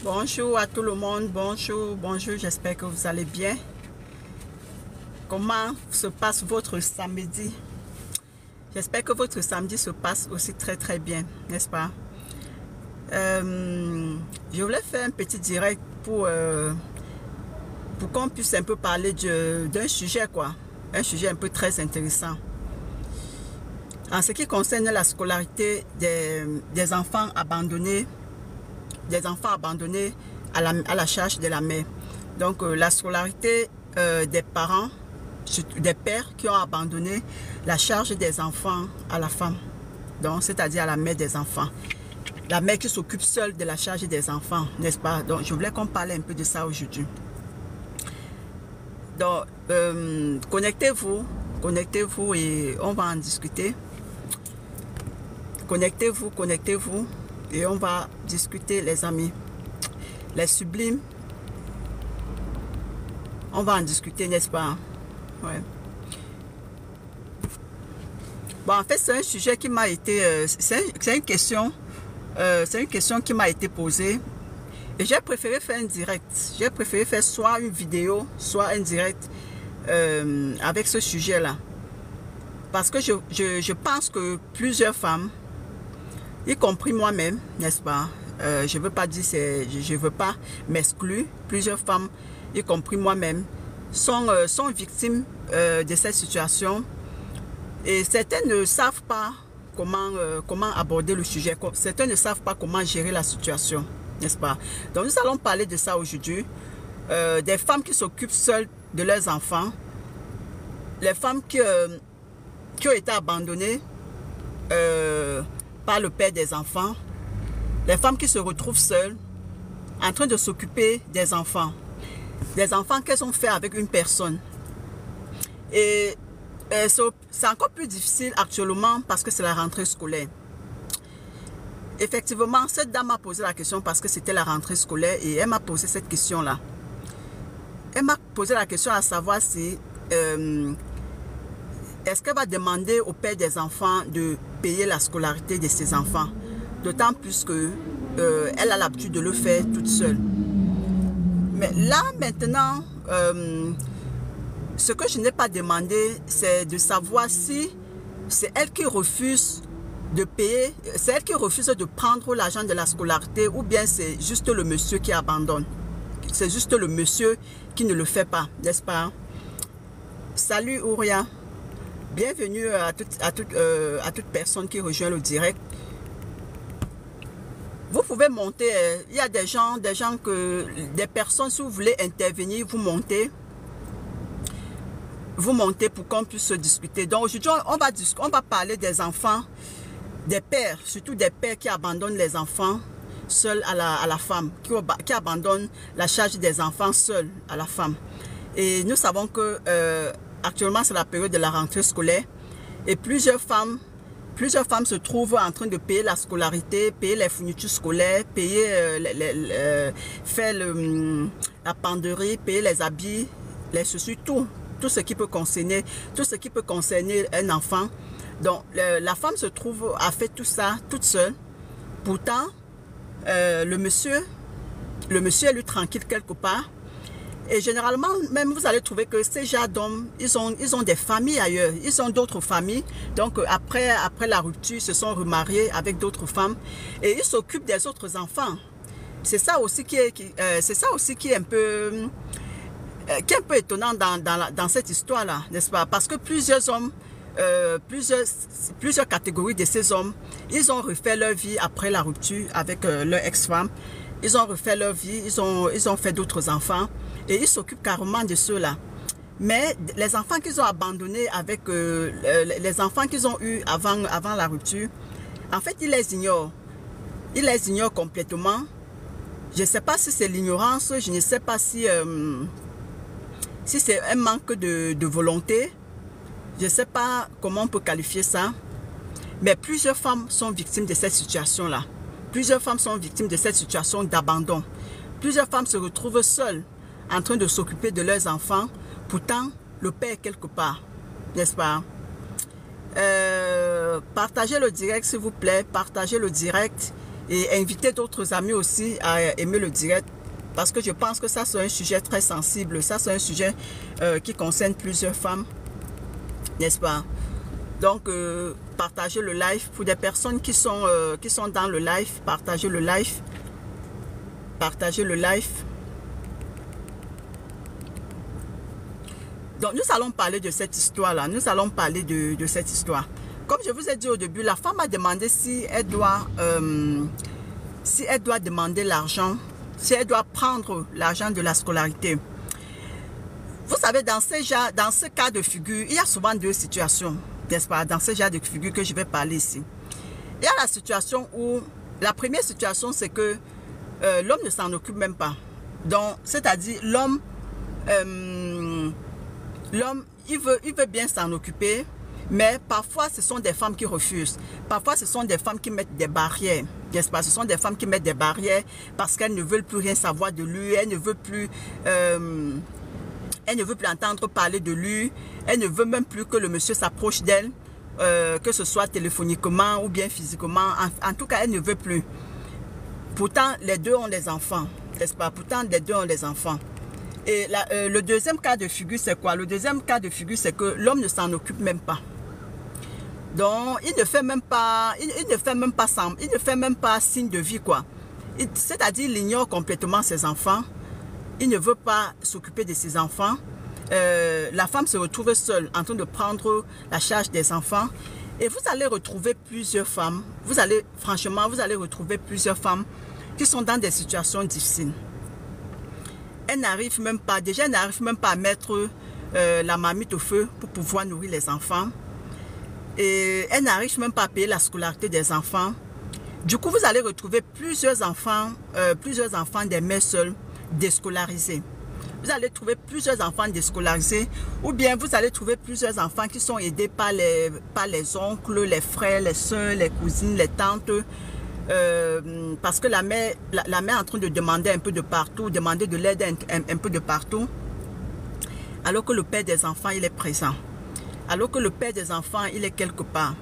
Bonjour à tout le monde, bonjour, j'espère que vous allez bien. Comment se passe votre samedi? J'espère que votre samedi se passe aussi très bien, n'est-ce pas? Je voulais faire un petit direct pour qu'on puisse un peu parler d'un sujet, quoi. Un sujet un peu très intéressant. En ce qui concerne la scolarité des enfants abandonnés, à la charge de la mère. Donc la scolarité des parents, des pères qui ont abandonné la charge des enfants à la femme, donc c'est-à-dire à la mère des enfants. La mère qui s'occupe seule de la charge des enfants, n'est-ce pas? Donc je voulais qu'on parle un peu de ça aujourd'hui. Donc connectez-vous et on va en discuter. Connectez-vous et on va discuter, les amis. Les sublimes, on va en discuter, n'est-ce pas? Ouais. Bon, en fait, c'est un sujet qui m'a été... c'est une question qui m'a été posée. Et j'ai préféré faire un direct. J'ai préféré faire soit une vidéo, soit un direct avec ce sujet-là. Parce que je pense que plusieurs femmes, y compris moi-même, n'est-ce pas? Je ne veux pas dire, je veux pas m'exclure. Plusieurs femmes, y compris moi-même, sont victimes de cette situation. Et certaines ne savent pas comment aborder le sujet. Certains ne savent pas comment gérer la situation, n'est-ce pas? Donc nous allons parler de ça aujourd'hui. Des femmes qui s'occupent seules de leurs enfants. Les femmes qui ont été abandonnées par le père des enfants. Les femmes qui se retrouvent seules en train de s'occuper des enfants. Des enfants qu'elles ont fait avec une personne. Et c'est encore plus difficile actuellement parce que c'est la rentrée scolaire. Effectivement, cette dame m'a posé la question parce que c'était la rentrée scolaire et elle m'a posé cette question-là. Elle m'a posé la question à savoir si est-ce qu'elle va demander au père des enfants de payer la scolarité de ses enfants. D'autant plus que elle a l'habitude de le faire toute seule. Mais là, maintenant, ce que je n'ai pas demandé, c'est de savoir si c'est elle qui refuse de payer, c'est elle qui refuse de prendre l'argent de la scolarité ou bien c'est juste le monsieur qui abandonne. C'est juste le monsieur qui ne le fait pas, n'est-ce pas? Salut Ouria. Bienvenue à toute personne qui rejoint le direct. Vous pouvez monter, il y a des personnes, si vous voulez intervenir, vous montez pour qu'on puisse discuter. Donc aujourd'hui, on va parler des enfants, des pères, surtout des pères qui abandonnent les enfants seuls à la femme, qui abandonnent la charge des enfants seuls à la femme. Et nous savons que actuellement c'est la période de la rentrée scolaire et plusieurs femmes se trouvent en train de payer la scolarité, payer les fournitures scolaires, payer, faire la penderie, payer les habits, les chaussures, tout ce qui peut concerner, un enfant. Donc la femme se trouve à faire tout ça toute seule. Pourtant, le monsieur est lui tranquille quelque part. Et généralement, même vous allez trouver que ces gens d'hommes, ils ont des familles ailleurs. Ils ont d'autres familles. Donc après la rupture, ils se sont remariés avec d'autres femmes. Et ils s'occupent des autres enfants. C'est ça aussi qui est un peu étonnant dans cette histoire-là, n'est-ce pas? Parce que plusieurs hommes, plusieurs catégories de ces hommes, ils ont refait leur vie après la rupture avec leur ex-femme. Ils ont refait leur vie, ils ont fait d'autres enfants. Et ils s'occupent carrément de ceux-là. Mais les enfants qu'ils ont abandonnés avec les enfants qu'ils ont eus avant la rupture, en fait, ils les ignorent. Ils les ignorent complètement. Je ne sais pas si c'est l'ignorance, je ne sais pas si c'est un manque de volonté. Je ne sais pas comment on peut qualifier ça. Mais plusieurs femmes sont victimes de cette situation-là. Plusieurs femmes sont victimes de cette situation d'abandon. Plusieurs femmes se retrouvent seules en train de s'occuper de leurs enfants, pourtant le père est quelque part, n'est-ce pas? Partagez le direct s'il vous plaît, partagez le direct et inviter d'autres amis aussi à aimer le direct parce que je pense que ça c'est un sujet très sensible, ça c'est un sujet qui concerne plusieurs femmes, n'est-ce pas? Donc partagez le live pour des personnes qui sont dans le live, partagez le live, partagez le live. Donc nous allons parler de cette histoire là, nous allons parler de cette histoire. Comme je vous ai dit au début, la femme a demandé si elle doit demander l'argent, si elle doit prendre l'argent de la scolarité. Vous savez, dans ce cas de figure, il y a souvent deux situations, n'est-ce pas? Dans ce genre de figure que je vais parler ici. Il y a la situation où, la première situation, c'est que l'homme ne s'en occupe même pas. Donc, c'est-à-dire, l'homme, il veut bien s'en occuper, mais parfois, ce sont des femmes qui refusent. Parfois, ce sont des femmes qui mettent des barrières, n'est-ce pas? Ce sont des femmes qui mettent des barrières parce qu'elles ne veulent plus rien savoir de lui, elles ne veulent plus entendre parler de lui, elle ne veut même plus que le monsieur s'approche d'elle, que ce soit téléphoniquement ou bien physiquement. En tout cas, elle ne veut plus. Pourtant, les deux ont des enfants, n'est-ce pas? Pourtant, les deux ont des enfants. Et le deuxième cas de figure, c'est quoi? Le deuxième cas de figure, c'est que l'homme ne s'en occupe même pas. Donc, il ne fait même pas, il ne fait même pas signe de vie, quoi. C'est-à-dire, il ignore complètement ses enfants. Il ne veut pas s'occuper de ses enfants. La femme se retrouve seule en train de prendre la charge des enfants. Et vous allez retrouver plusieurs femmes. Franchement, vous allez retrouver plusieurs femmes qui sont dans des situations difficiles. Elles n'arrivent même pas, déjà elles n'arrivent même pas à mettre la marmite au feu pour pouvoir nourrir les enfants. Et elles n'arrivent même pas à payer la scolarité des enfants. Du coup, vous allez retrouver plusieurs enfants des mères seules déscolarisés. Vous allez trouver plusieurs enfants déscolarisés ou bien vous allez trouver plusieurs enfants qui sont aidés par les oncles, les frères, les soeurs, les cousines, les tantes. Parce que la mère est en train de demander un peu de partout, demander de l'aide un peu de partout. Alors que le père des enfants, il est présent. Alors que le père des enfants, il est quelque part.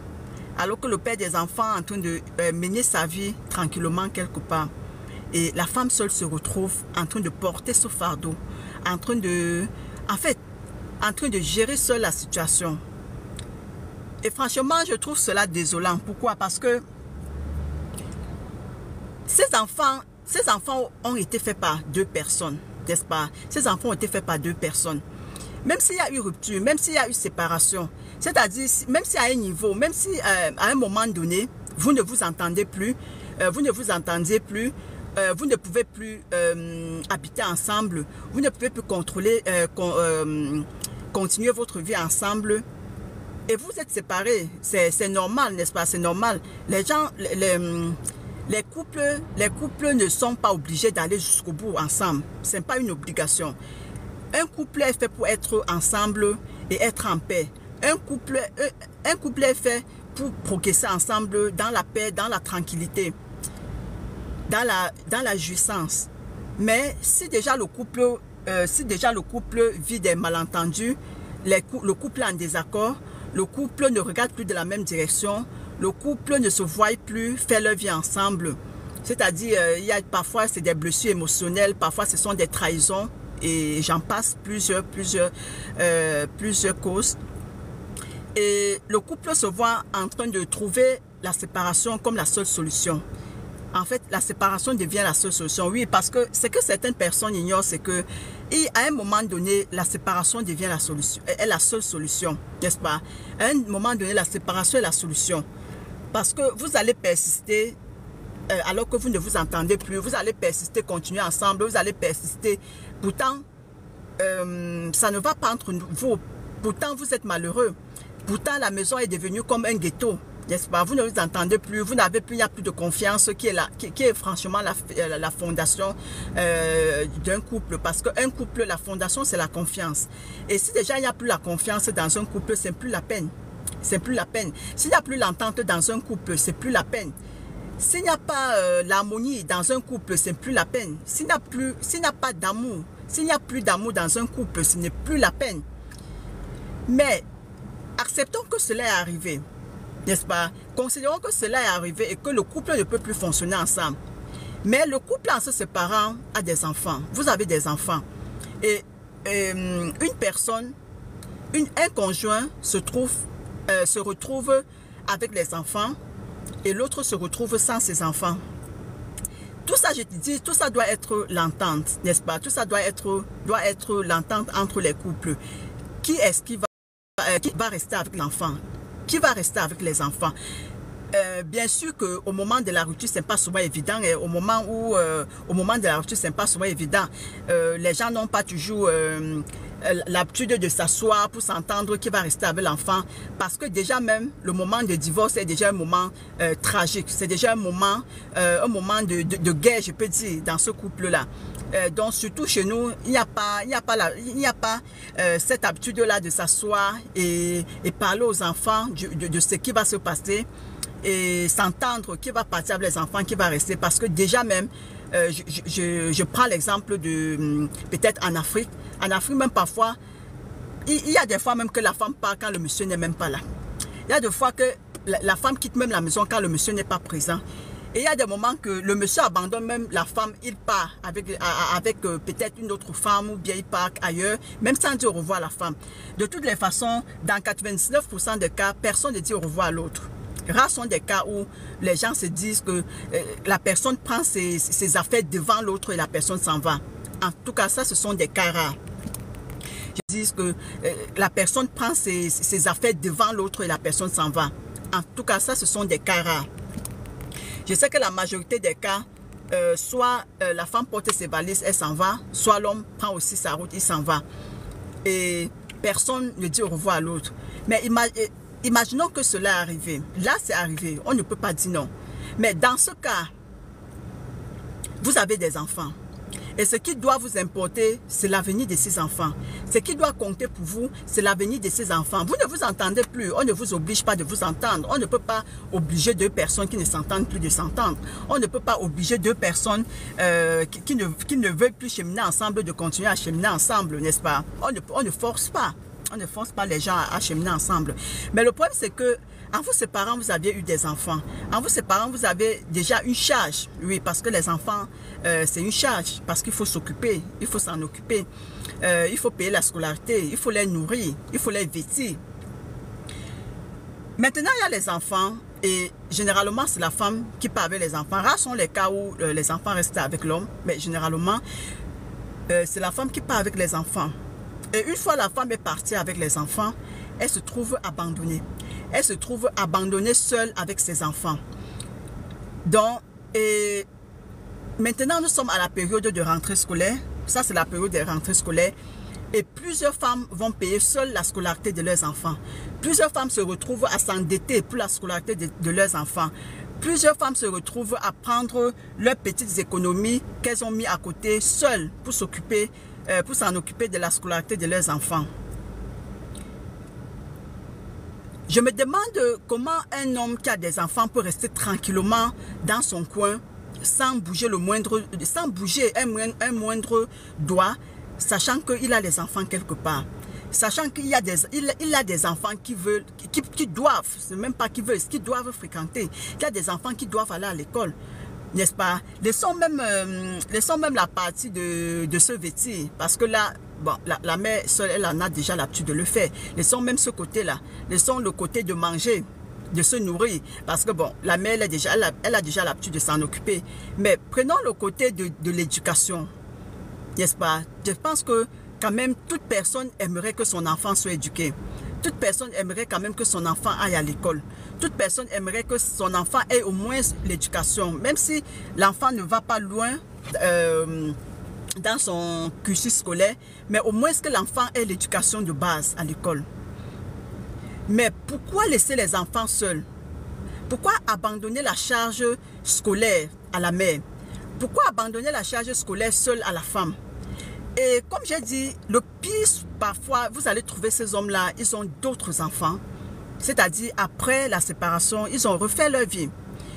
Alors que le père des enfants est en train de mener sa vie tranquillement quelque part. Et la femme seule se retrouve en train de porter ce fardeau, en train de gérer seule la situation. Et franchement, je trouve cela désolant. Pourquoi? Parce que ces enfants ont été faits par deux personnes, n'est-ce pas? Ces enfants ont été faits par deux personnes. Même s'il y a eu rupture, même s'il y a eu séparation, c'est-à-dire même si à un niveau, même si à un moment donné, vous ne vous entendez plus, vous ne vous entendiez plus, vous ne pouvez plus habiter ensemble, vous ne pouvez plus continuer votre vie ensemble et vous êtes séparés. C'est normal, n'est-ce pas? C'est normal. Les couples ne sont pas obligés d'aller jusqu'au bout ensemble. Ce n'est pas une obligation. Un couple est fait pour être ensemble et être en paix. Un couple est fait pour progresser ensemble dans la paix, dans la tranquillité, dans la jouissance. Mais si déjà le couple vit des malentendus, le couple est en désaccord, le couple ne regarde plus de la même direction, le couple ne se voit plus faire leur vie ensemble. C'est-à-dire, parfois c'est des blessures émotionnelles, parfois ce sont des trahisons, et j'en passe plusieurs causes. Et le couple se voit en train de trouver la séparation comme la seule solution. En fait, la séparation devient la seule solution. Oui, parce que ce que certaines personnes ignorent, c'est que à un moment donné, la séparation devient la solution, est la seule solution, n'est-ce pas? À un moment donné, la séparation est la solution. Parce que vous allez persister alors que vous ne vous entendez plus. Vous allez persister, continuer ensemble, vous allez persister. Pourtant, ça ne va pas entre vous. Pourtant, vous êtes malheureux. Pourtant, la maison est devenue comme un ghetto. N'est-ce pas? Vous ne vous entendez plus, vous n'avez plus, il n'y a plus de confiance qui est franchement la fondation d'un couple. Parce qu'un couple, la fondation, c'est la confiance. Et si déjà il n'y a plus la confiance dans un couple, c'est plus la peine. C'est plus la peine. S'il n'y a plus l'entente dans un couple, c'est plus la peine. S'il n'y a pas l'harmonie dans un couple, c'est plus la peine. S'il n'y a pas d'amour, s'il n'y a plus d'amour dans un couple, ce n'est plus la peine. Mais acceptons que cela est arrivé. n'est-ce pas? Considérons que cela est arrivé et que le couple ne peut plus fonctionner ensemble. Mais le couple en se séparant a des enfants. Vous avez des enfants. Et une personne, un conjoint se retrouve avec les enfants et l'autre se retrouve sans ses enfants. Tout ça, je te dis, tout ça doit être l'entente, n'est-ce pas? Tout ça doit être l'entente entre les couples. Qui est-ce qui va rester avec l'enfant? Qui va rester avec les enfants? Bien sûr qu'au moment de la rupture, ce n'est pas souvent évident. Et au moment de la rupture, ce n'est pas souvent évident. Les gens n'ont pas toujours l'habitude de s'asseoir pour s'entendre qui va rester avec l'enfant. Parce que déjà même, le moment de divorce est déjà un moment tragique. C'est déjà un moment de guerre, je peux dire, dans ce couple-là. Donc surtout chez nous, il n'y a pas cette habitude-là de s'asseoir et parler aux enfants de ce qui va se passer et s'entendre qui va partir avec les enfants, qui va rester. Parce que déjà même, je prends l'exemple de peut-être en Afrique. En Afrique même parfois, il y a des fois même que la femme part quand le monsieur n'est même pas là. Il y a des fois que la femme quitte même la maison quand le monsieur n'est pas présent. Et il y a des moments que le monsieur abandonne même la femme, il part avec peut-être une autre femme ou bien il part ailleurs, même sans dire au revoir à la femme. De toutes les façons, dans 99% des cas, personne ne dit au revoir à l'autre. Rares sont des cas où les gens se disent que la personne prend ses affaires devant l'autre et la personne s'en va. En tout cas, ça, ce sont des cas rares. Je dis que la personne prend ses affaires devant l'autre et la personne s'en va. En tout cas, ça, ce sont des cas rares. Je sais que la majorité des cas, soit la femme porte ses valises, elle s'en va, soit l'homme prend aussi sa route, il s'en va. Et personne ne dit au revoir à l'autre. Mais imaginons que cela est arrivé. Là, c'est arrivé. On ne peut pas dire non. Mais dans ce cas, vous avez des enfants. Et ce qui doit vous importer, c'est l'avenir de ces enfants. Ce qui doit compter pour vous, c'est l'avenir de ces enfants. Vous ne vous entendez plus. On ne vous oblige pas de vous entendre. On ne peut pas obliger deux personnes qui ne s'entendent plus de s'entendre. On ne peut pas obliger deux personnes qui ne veulent plus cheminer ensemble de continuer à cheminer ensemble, n'est-ce pas? On ne force pas. On ne force pas les gens à cheminer ensemble. Mais le problème, c'est que en vous séparant, vous aviez eu des enfants. En vous séparant, vous avez déjà une charge. Oui, parce que les enfants, c'est une charge. Parce qu'il faut s'occuper, il faut s'en occuper. Il faut payer la scolarité, il faut les nourrir, il faut les vêtir. Maintenant, il y a les enfants. Et généralement, c'est la femme qui part avec les enfants. Rares sont les cas où les enfants restent avec l'homme. Mais généralement, c'est la femme qui part avec les enfants. Et une fois la femme est partie avec les enfants, elle se trouve abandonnée. Elle se trouve abandonnée seule avec ses enfants. Donc, et maintenant, nous sommes à la période de rentrée scolaire. Ça, c'est la période de rentrée scolaire. Et plusieurs femmes vont payer seules la scolarité de leurs enfants. Plusieurs femmes se retrouvent à s'endetter pour la scolarité de leurs enfants. Plusieurs femmes se retrouvent à prendre leurs petites économies qu'elles ont mis à côté seules pour s'occuper pour s'en occuper de la scolarité de leurs enfants. Je me demande comment un homme qui a des enfants peut rester tranquillement dans son coin sans bouger un moindre doigt, sachant qu'il a les enfants quelque part. Sachant qu'il a des enfants qui doivent, c'est même pas qui veulent, qui doivent fréquenter. Il y a des enfants qui doivent aller à l'école. N'est-ce pas? Laissons même la partie de se vêtir. Parce que là, bon, la mère seule, elle en a déjà l'habitude de le faire. Laissons même ce côté-là. Laissons le côté de manger, de se nourrir. Parce que bon, la mère, elle a déjà l'habitude de s'en occuper. Mais prenons le côté de l'éducation. N'est-ce pas? Je pense que quand même, toute personne aimerait que son enfant soit éduqué. Toute personne aimerait quand même que son enfant aille à l'école. Toute personne aimerait que son enfant ait au moins l'éducation. Même si l'enfant ne va pas loin dans son cursus scolaire, mais au moins que l'enfant ait l'éducation de base à l'école. Mais pourquoi laisser les enfants seuls? Pourquoi abandonner la charge scolaire à la mère? Pourquoi abandonner la charge scolaire seule à la femme? Et comme j'ai dit, le pire, parfois, vous allez trouver ces hommes-là, ils ont d'autres enfants. C'est-à-dire, après la séparation, ils ont refait leur vie.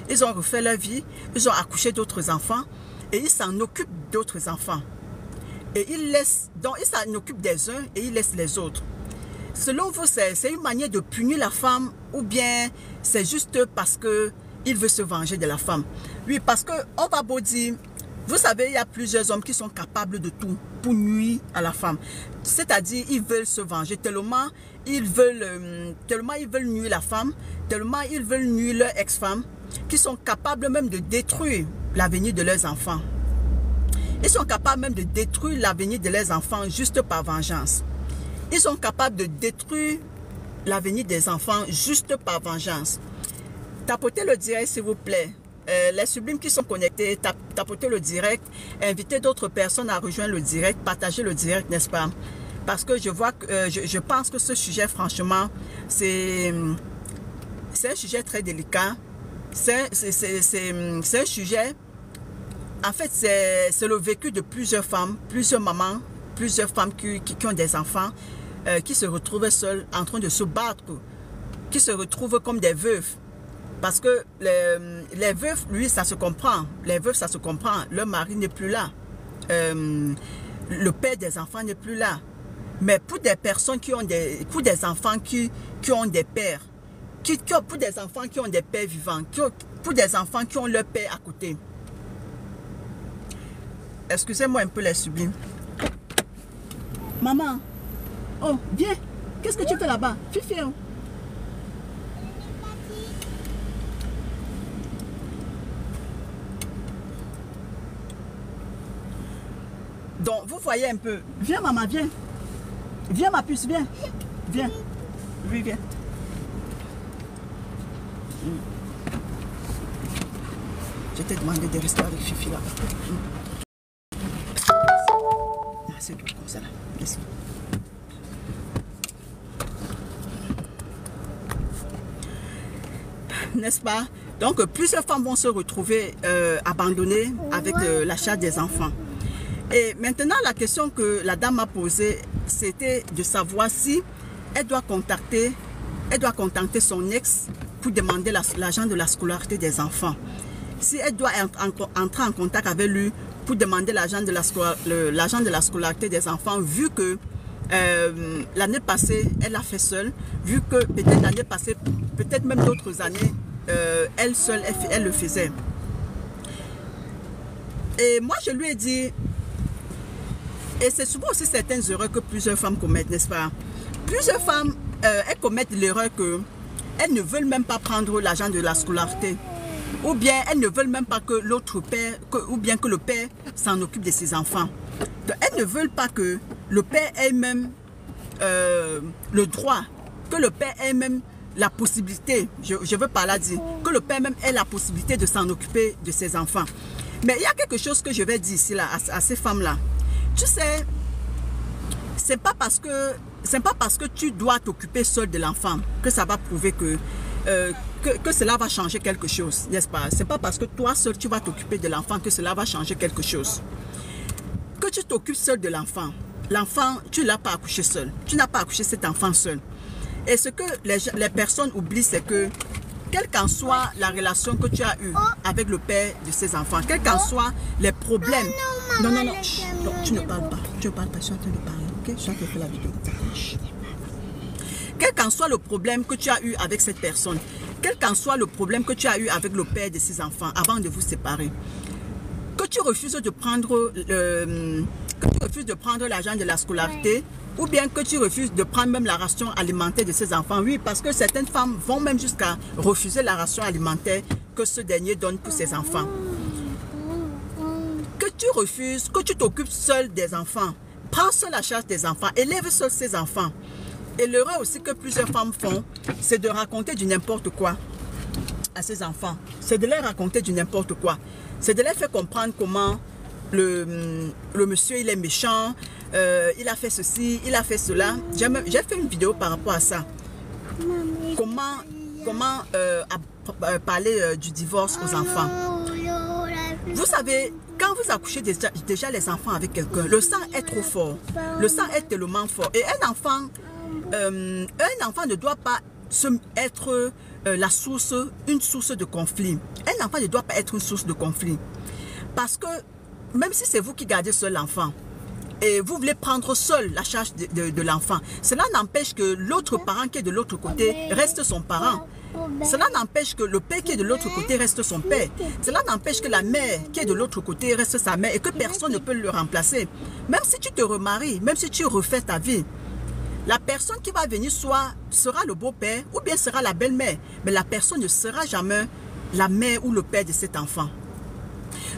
Ils ont refait leur vie, ils ont accouché d'autres enfants et ils s'en occupent d'autres enfants. Et ils s'en occupent des uns et ils laissent les autres. selon vous, c'est une manière de punir la femme ou bien c'est juste parce qu'il veut se venger de la femme? Oui, parce qu'on va beau dire, vous savez, il y a plusieurs hommes qui sont capables de tout pour nuire à la femme. C'est-à-dire, ils veulent se venger tellement ils veulent nuire la femme, tellement ils veulent nuire leur ex-femme, qu'ils sont capables même de détruire l'avenir de leurs enfants. Ils sont capables même de détruire l'avenir de leurs enfants juste par vengeance. Ils sont capables de détruire l'avenir des enfants juste par vengeance. Tapotez le direct, s'il vous plaît. Les sublimes qui sont connectés, tapotez le direct, invitez d'autres personnes à rejoindre le direct, partagez le direct, n'est-ce pas? Parce que je vois que je pense que ce sujet, franchement, c'est un sujet très délicat. C'est un sujet, en fait, c'est le vécu de plusieurs femmes, plusieurs mamans, plusieurs femmes qui ont des enfants, qui se retrouvent seules en train de se battre, qui se retrouvent comme des veuves. Parce que les veuves, lui, ça se comprend. Les veuves, ça se comprend. Leur mari n'est plus là. Le père des enfants n'est plus là. Mais pour des personnes qui ont pour des enfants qui ont des pères, pour des enfants qui ont des pères vivants, pour des enfants qui ont leur père à côté. Excusez-moi un peu les sublimes. Maman, oh, viens. Qu'est-ce que tu fais là-bas? Fifi, hein? Donc, vous voyez un peu. Viens, maman, viens. Viens, ma puce, viens. Viens. Oui, viens. Je t'ai demandé de rester avec Fifi là. C'est tout comme ça là. Laisse. N'est-ce pas? Donc, plusieurs femmes vont se retrouver abandonnées avec la charge des enfants. Et maintenant, la question que la dame m'a posée, c'était de savoir si elle doit contacter son ex pour demander l'argent de la scolarité des enfants. Si elle doit entrer en contact avec lui pour demander l'argent de la scolarité des enfants, vu que l'année passée, elle l'a fait seule, vu que peut-être l'année passée, peut-être même d'autres années, elle seule, elle le faisait. Et moi, je lui ai dit, et c'est souvent aussi certaines erreurs que plusieurs femmes commettent, n'est-ce pas? Plusieurs femmes, elles commettent l'erreur qu'elles ne veulent même pas prendre l'argent de la scolarité. Ou bien elles ne veulent même pas que l'autre père, ou bien que le père s'en occupe de ses enfants. Donc, elles ne veulent pas que le père ait même le droit, que le père ait même la possibilité, je veux par là dire, que le père même ait la possibilité de s'en occuper de ses enfants. Mais il y a quelque chose que je vais dire ici là, à ces femmes-là. Tu sais, c'est pas parce que tu dois t'occuper seul de l'enfant que ça va prouver que cela va changer quelque chose, n'est-ce pas? C'est pas parce que toi seul tu vas t'occuper de l'enfant que cela va changer quelque chose. Que tu t'occupes seul de l'enfant, tu ne l'as pas accouché seul. Tu n'as pas accouché cet enfant seul. Et ce que les personnes oublient, c'est que quelle qu'en soit la relation que tu as eue avec le père de ces enfants, quels qu'en soient les problèmes. Non, tu ne parles pas. Tu ne parles pas, je suis en train de parler, ok? Je suis en train de faire la vidéo. Quel qu'en soit le problème que tu as eu avec cette personne, quel qu'en soit le problème que tu as eu avec le père de ses enfants avant de vous séparer, que tu refuses de prendre l'argent de la scolarité, ou bien que tu refuses de prendre même la ration alimentaire de ses enfants. Oui, parce que certaines femmes vont même jusqu'à refuser la ration alimentaire que ce dernier donne pour ses enfants. Que tu refuses, que tu t'occupes seul des enfants, prends seul la charge des enfants, élève seul ses enfants. Et l'erreur aussi que plusieurs femmes font, c'est de raconter du n'importe quoi à ses enfants. C'est de leur raconter du n'importe quoi. C'est de leur faire comprendre comment le monsieur il est méchant, il a fait ceci, il a fait cela. J'ai fait une vidéo par rapport à ça. Comment parler du divorce aux enfants. Vous savez, quand vous accouchez déjà les enfants avec quelqu'un, le sang est trop fort. Le sang est tellement fort. Et un enfant ne doit pas être une source de conflit. Un enfant ne doit pas être une source de conflit. Parce que même si c'est vous qui gardez seul l'enfant, et vous voulez prendre seul la charge de l'enfant. Cela n'empêche que l'autre parent qui est de l'autre côté reste son parent. Cela n'empêche que le père qui est de l'autre côté reste son père. Cela n'empêche que la mère qui est de l'autre côté reste sa mère et que personne ne peut le remplacer. Même si tu te remaries, même si tu refais ta vie, la personne qui va venir sera le beau-père ou bien sera la belle-mère. Mais la personne ne sera jamais la mère ou le père de cet enfant.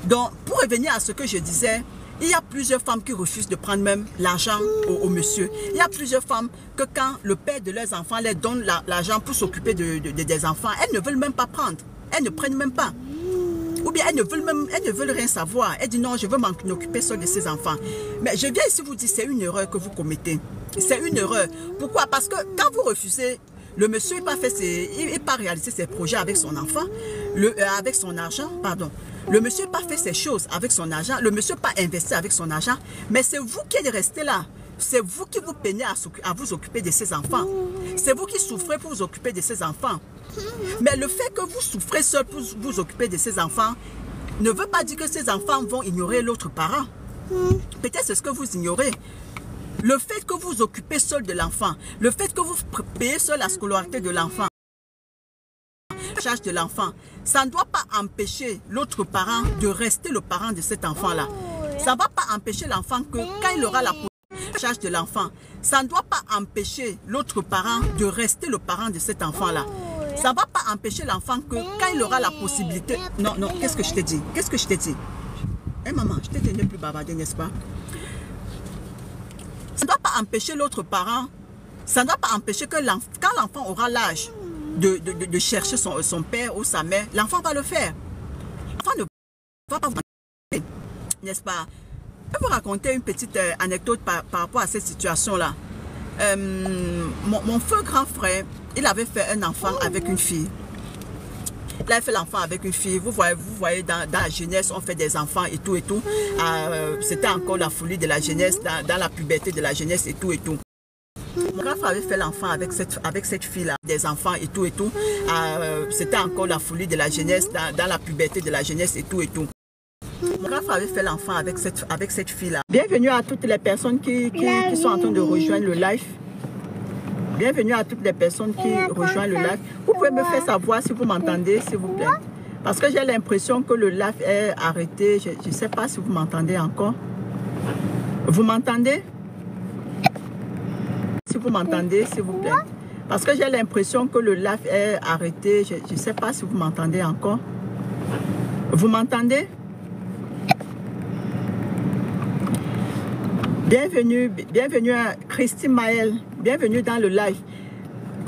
Donc, pour revenir à ce que je disais, il y a plusieurs femmes qui refusent de prendre même l'argent au monsieur. Il y a plusieurs femmes que quand le père de leurs enfants leur donne l'argent pour s'occuper des enfants, elles ne veulent même pas prendre. Elles ne prennent même pas. Ou bien elles ne veulent rien savoir. Elles disent non, je veux m'en occuper seule de ces enfants. Mais je viens ici vous dire, c'est une erreur que vous commettez. C'est une erreur. Pourquoi? Parce que quand vous refusez, le monsieur n'a pas réalisé ses projets avec son enfant, avec son argent, pardon. Le monsieur n'a pas fait ses choses avec son argent, le monsieur n'a pas investi avec son argent, mais c'est vous qui êtes resté là. C'est vous qui vous peinez à vous occuper de ces enfants. C'est vous qui souffrez pour vous occuper de ces enfants. Mais le fait que vous souffrez seul pour vous occuper de ces enfants ne veut pas dire que ces enfants vont ignorer l'autre parent. Peut-être c'est ce que vous ignorez. Le fait que vous vous occupez seul de l'enfant, le fait que vous payez seul la scolarité de l'enfant, charge de l'enfant, ça ne doit pas empêcher l'autre parent de rester le parent de cet enfant-là. Ça ne va pas empêcher l'enfant que quand il aura la charge de l'enfant, ça ne doit pas empêcher l'autre parent de rester le parent de cet enfant-là. Ça ne va pas empêcher l'enfant que quand il aura la possibilité... Non, non, qu'est-ce que je t'ai dit? Qu'est-ce que je t'ai dit? Eh maman, je t'ai tenu plus bavarder, n'est-ce pas? Ça ne doit pas empêcher l'autre parent, ça ne doit pas empêcher que quand l'enfant aura l'âge de chercher son père ou sa mère, l'enfant va le faire. L'enfant ne va pas vous... N'est-ce pas? Je vais vous raconter une petite anecdote par rapport à cette situation-là. Mon feu grand frère, il avait fait un enfant avec une fille. Il a fait l'enfant avec une fille. Vous voyez dans la jeunesse, on fait des enfants et tout et tout. C'était encore la folie de la jeunesse, dans la puberté de la jeunesse et tout et tout. Mon grand frère avait fait l'enfant avec cette fille-là, des enfants et tout et tout. C'était encore la folie de la jeunesse, dans la puberté de la jeunesse et tout et tout. Mon grand frère avait fait l'enfant avec cette fille-là. Bienvenue à toutes les personnes qui sont en train de rejoindre le live. Bienvenue à toutes les personnes qui rejoignent le live. Vous pouvez me faire savoir si vous m'entendez, s'il vous plaît. Parce que j'ai l'impression que le live est arrêté. Je ne sais pas si vous m'entendez encore. Vous m'entendez? Si vous m'entendez, s'il vous plaît. Parce que j'ai l'impression que le live est arrêté. Je ne sais pas si vous m'entendez encore. Vous m'entendez? Bienvenue à Christine Maël. Bienvenue dans le live.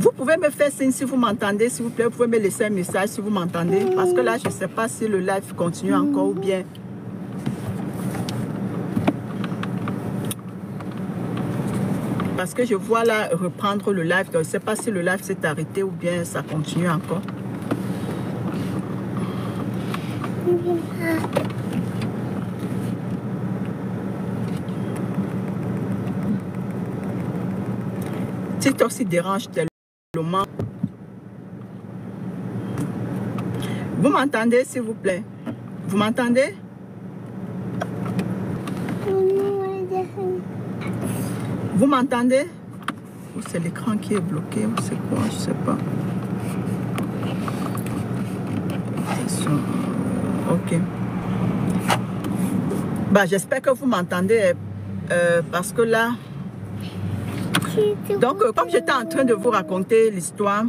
Vous pouvez me faire signe si vous m'entendez, s'il vous plaît. Vous pouvez me laisser un message si vous m'entendez. Parce que là, je ne sais pas si le live continue encore ou bien. Parce que je vois là reprendre le live. Donc je ne sais pas si le live s'est arrêté ou bien ça continue encore. TikTok s'y dérange tellement. Vous m'entendez, s'il vous plaît? Vous m'entendez? Vous m'entendez? Ou c'est l'écran qui est bloqué ou c'est quoi? Je ne sais pas. Ok. Bah, j'espère que vous m'entendez parce que là... Donc, comme j'étais en train de vous raconter l'histoire,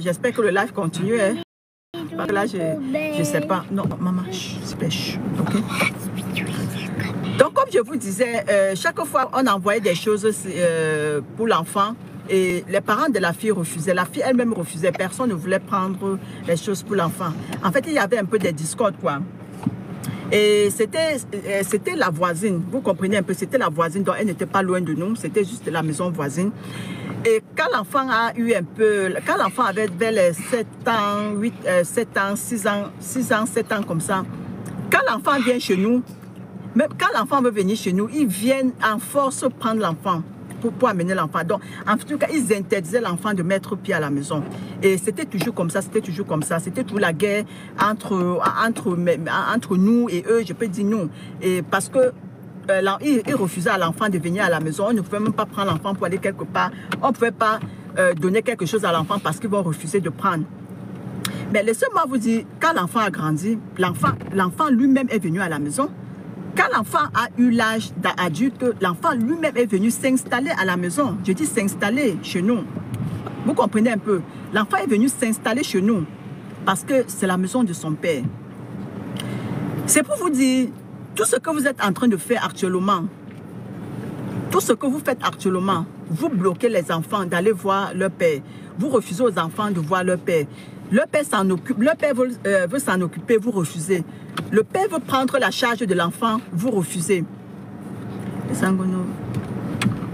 j'espère que le live continue. Hein? Parce que là, je ne sais pas. Non, maman, c'est pêche. Ok. Donc, comme je vous disais, chaque fois, on envoyait des choses pour l'enfant et les parents de la fille refusaient. La fille elle-même refusait. Personne ne voulait prendre les choses pour l'enfant. En fait, il y avait un peu des discordes, quoi. Et c'était la voisine, vous comprenez un peu, c'était la voisine, donc elle n'était pas loin de nous, c'était juste la maison voisine. Et quand l'enfant a eu un peu, quand l'enfant avait vers les 7 ans, 7 ans, 6 ans, 7 ans comme ça, quand l'enfant vient chez nous, même quand l'enfant veut venir chez nous, ils viennent en force prendre l'enfant. Pour amener l'enfant. Donc, en tout cas, ils interdisaient l'enfant de mettre pied à la maison. Et c'était toujours comme ça, c'était toujours comme ça. C'était toujours la guerre entre nous et eux, je peux dire nous. Et parce que il refusait à l'enfant de venir à la maison. On ne pouvait même pas prendre l'enfant pour aller quelque part. On ne pouvait pas donner quelque chose à l'enfant parce qu'ils vont refuser de prendre. Mais laissez-moi vous dire, quand l'enfant a grandi, l'enfant lui-même est venu à la maison. Quand l'enfant a eu l'âge d'adulte, l'enfant lui-même est venu s'installer à la maison. Je dis s'installer chez nous. Vous comprenez un peu? L'enfant est venu s'installer chez nous parce que c'est la maison de son père. C'est pour vous dire, tout ce que vous êtes en train de faire actuellement, tout ce que vous faites actuellement, vous bloquez les enfants d'aller voir leur père. Vous refusez aux enfants de voir leur père. Le père s'en occupe, le père veut s'en occuper, vous refusez. Le père veut prendre la charge de l'enfant, vous refusez. Les Sangono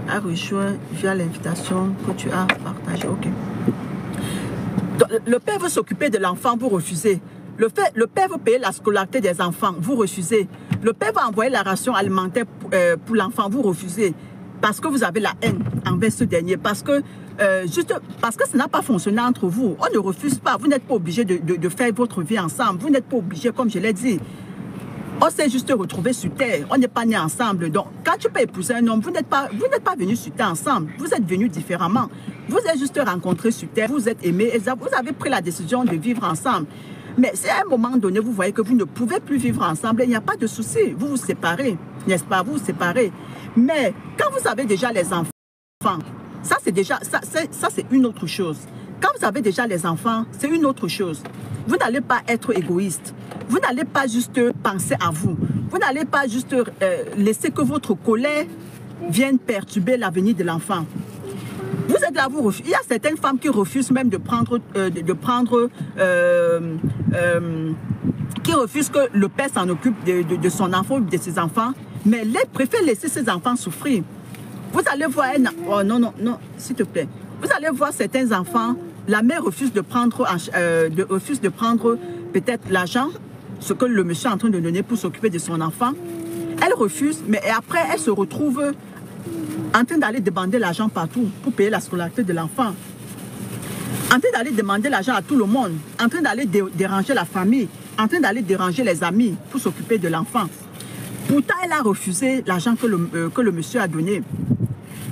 a rejoint via l'invitation que tu as partagée. Ok. Donc, le père veut s'occuper de l'enfant, vous refusez. Le père veut payer la scolarité des enfants, vous refusez. Le père va envoyer la ration alimentaire pour l'enfant, vous refusez. Parce que vous avez la haine envers ce dernier. Juste parce que ça n'a pas fonctionné entre vous. On ne refuse pas. Vous n'êtes pas obligé de faire votre vie ensemble. Vous n'êtes pas obligé, comme je l'ai dit. On s'est juste retrouvé sur terre. On n'est pas nés ensemble. Donc, quand tu peux épouser un homme, vous n'êtes pas venus sur terre ensemble. Vous êtes venus différemment. Vous êtes juste rencontrés sur terre. Vous êtes aimés. Et vous avez pris la décision de vivre ensemble. Mais si à un moment donné, vous voyez que vous ne pouvez plus vivre ensemble, il n'y a pas de souci. Vous vous séparez. N'est-ce pas? Vous vous séparez. Mais quand vous avez déjà les enfants, ça c'est déjà, ça c'est une autre chose. Quand vous avez déjà les enfants, c'est une autre chose. Vous n'allez pas être égoïste. Vous n'allez pas juste penser à vous. Vous n'allez pas juste laisser que votre colère vienne perturber l'avenir de l'enfant. Vous êtes là, vous refusez. Il y a certaines femmes qui refusent même qui refusent que le père s'en occupe de son enfant ou de ses enfants, mais elle préfère laisser ses enfants souffrir. Vous allez voir, oh non, non, non, s'il te plaît. Vous allez voir certains enfants, la mère refuse de prendre peut-être l'argent, ce que le monsieur est en train de donner pour s'occuper de son enfant. Elle refuse, mais après, elle se retrouve en train d'aller demander l'argent partout pour payer la scolarité de l'enfant. En train d'aller demander l'argent à tout le monde. En train d'aller déranger la famille. En train d'aller déranger les amis pour s'occuper de l'enfant. Pourtant, elle a refusé l'argent que le monsieur a donné.